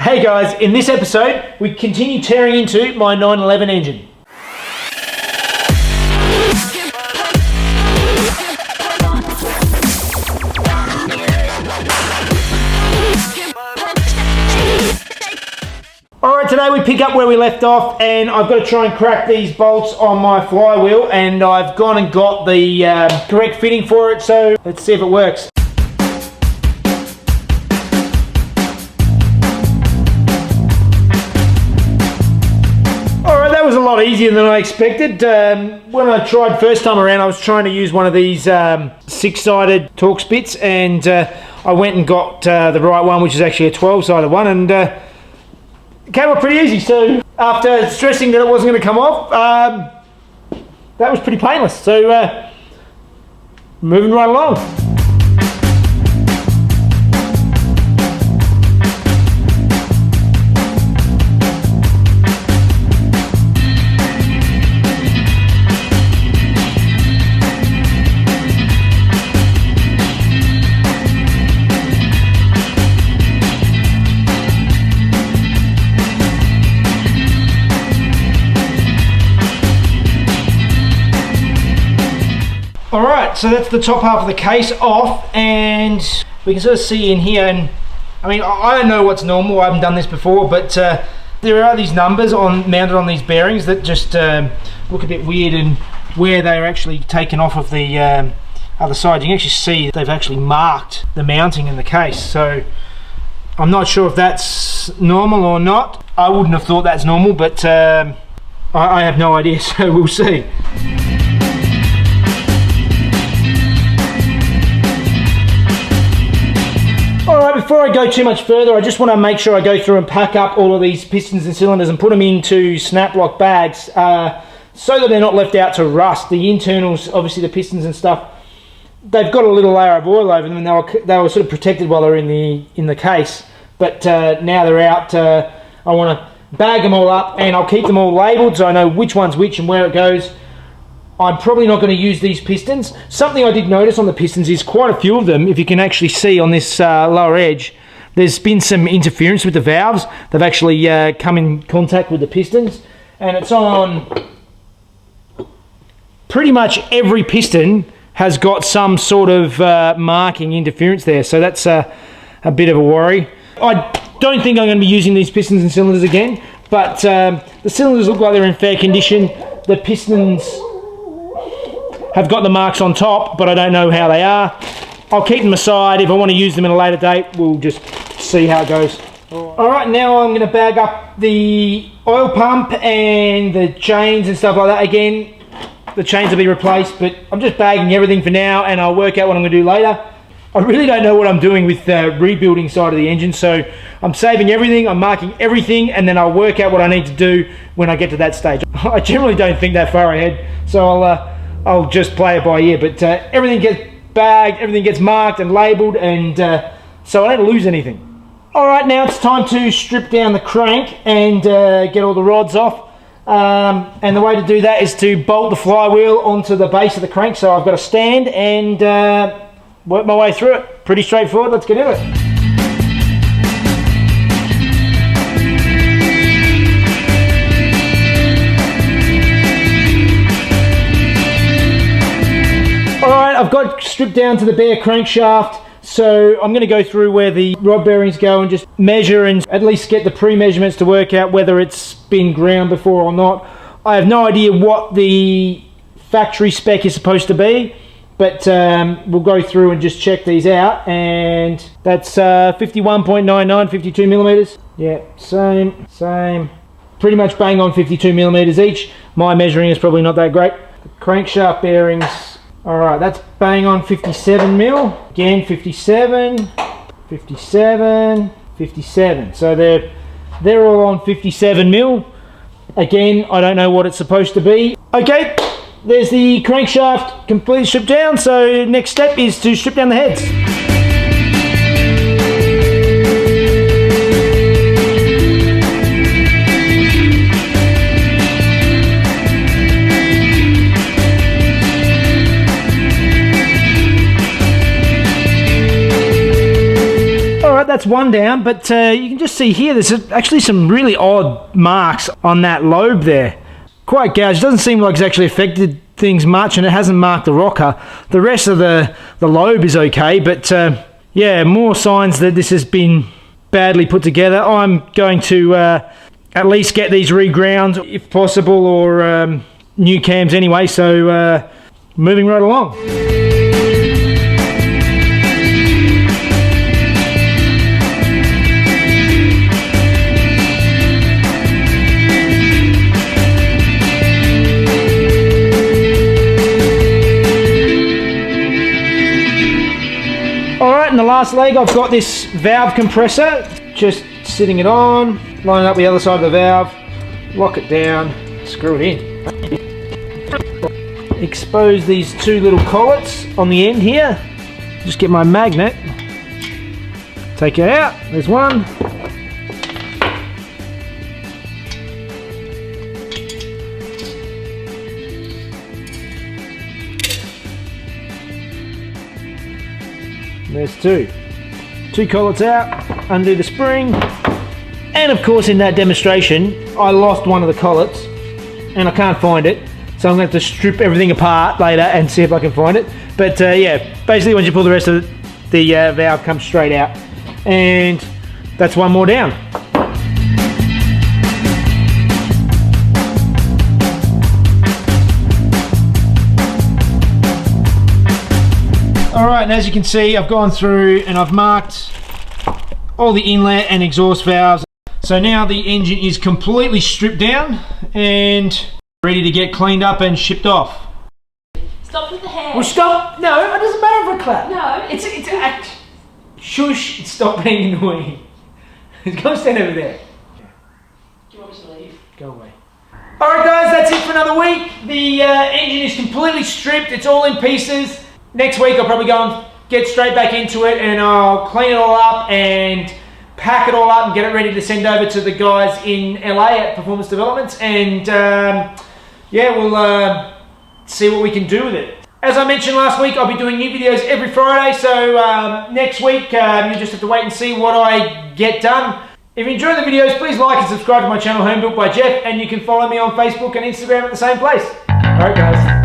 Hey guys, in this episode we continue tearing into my 911 engine. Alright, today we pick up where we left off, and I've got to try and crack these bolts on my flywheel, and I've gone and got the correct fitting for it, so let's see if it works. Alright, that was a lot easier than I expected. When I tried first time around, I was trying to use one of these six-sided Torx bits, and I went and got the right one, which is actually a 12-sided one, and it came up pretty easy. So after stressing that it wasn't going to come off, that was pretty painless. So moving right along. Alright, so that's the top half of the case off, and we can sort of see in here, and I mean, I don't know what's normal, I haven't done this before, but there are these numbers mounted on these bearings that just look a bit weird, and where they're actually taken off of the other side, you can actually see they've actually marked the mounting in the case. So I'm not sure if that's normal or not. I wouldn't have thought that's normal, but I have no idea, so we'll see. Alright, before I go too much further, I just want to make sure I go through and pack up all of these pistons and cylinders and put them into snap lock bags so that they're not left out to rust. The internals, obviously the pistons and stuff, they've got a little layer of oil over them, and they were sort of protected while they're in the case. But now they're out, I want to bag them all up, and I'll keep them all labelled so I know which one's which and where it goes. I'm probably not going to use these pistons. Something I did notice on the pistons is quite a few of them, if you can actually see on this lower edge, there's been some interference with the valves. They've actually come in contact with the pistons, and it's on pretty much every piston has got some sort of marking interference there, so that's a bit of a worry. I don't think I'm going to be using these pistons and cylinders again, but the cylinders look like they're in fair condition. The pistons have got the marks on top, but I don't know how they are. I'll keep them aside. If I want to use them at a later date, we'll just see how it goes. Alright, now I'm going to bag up the oil pump and the chains and stuff like that. Again, the chains will be replaced, but I'm just bagging everything for now, and I'll work out what I'm going to do later. I really don't know what I'm doing with the rebuilding side of the engine, so I'm saving everything, I'm marking everything, and then I'll work out what I need to do when I get to that stage. I generally don't think that far ahead, so I'll just play it by ear, but everything gets bagged, everything gets marked and labelled, and so I don't lose anything. Alright, now it's time to strip down the crank and get all the rods off, and the way to do that is to bolt the flywheel onto the base of the crank. So I've got to stand and work my way through it. Pretty straightforward, let's get into it. Alright, I've got stripped down to the bare crankshaft, so I'm going to go through where the rod bearings go and just measure and at least get the pre-measurements to work out whether it's been ground before or not. I have no idea what the factory spec is supposed to be, but we'll go through and just check these out, and that's 51.99, 52 millimeters. Yeah, same. Pretty much bang on 52 millimeters each. My measuring is probably not that great. The crankshaft bearings, alright, that's bang on 57 mil. Again, 57, 57, 57. So they're all on 57 mil. Again, I don't know what it's supposed to be. Okay, there's the crankshaft completely stripped down, so next step is to strip down the heads. that's one down, but you can just see here there's actually some really odd marks on that lobe there. Quite gouged. Doesn't seem like it's actually affected things much, and it hasn't marked the rocker. The rest of the lobe is okay, but yeah, more signs that this has been badly put together. I'm going to at least get these reground if possible, or new cams anyway, so moving right along. Alright, in the last leg I've got this valve compressor, just sitting it on, line it up the other side of the valve, lock it down, screw it in. Expose these two little collets on the end here, just get my magnet, take it out, there's one. There's two collets out, undo the spring, and of course in that demonstration I lost one of the collets and I can't find it, so I'm going to have to strip everything apart later and see if I can find it. But yeah, basically once you pull the rest of the valve comes straight out, and that's one more down. Alright, and as you can see, I've gone through and I've marked all the inlet and exhaust valves. So now the engine is completely stripped down and ready to get cleaned up and shipped off. Stop with the hair. Well, stop! No, it doesn't matter if I clap. No, it's act. Shush! Stop being annoying. Go stand over there. Do you want me to leave? Go away. Alright guys, that's it for another week. The engine is completely stripped. It's all in pieces. Next week I'll probably go and get straight back into it, and I'll clean it all up and pack it all up and get it ready to send over to the guys in LA at Performance Developments, and yeah, we'll see what we can do with it. As I mentioned last week, I'll be doing new videos every Friday, so next week you just have to wait and see what I get done. If you enjoy the videos, please like and subscribe to my channel, Home Built by Jeff, and you can follow me on Facebook and Instagram at the same place. Alright guys.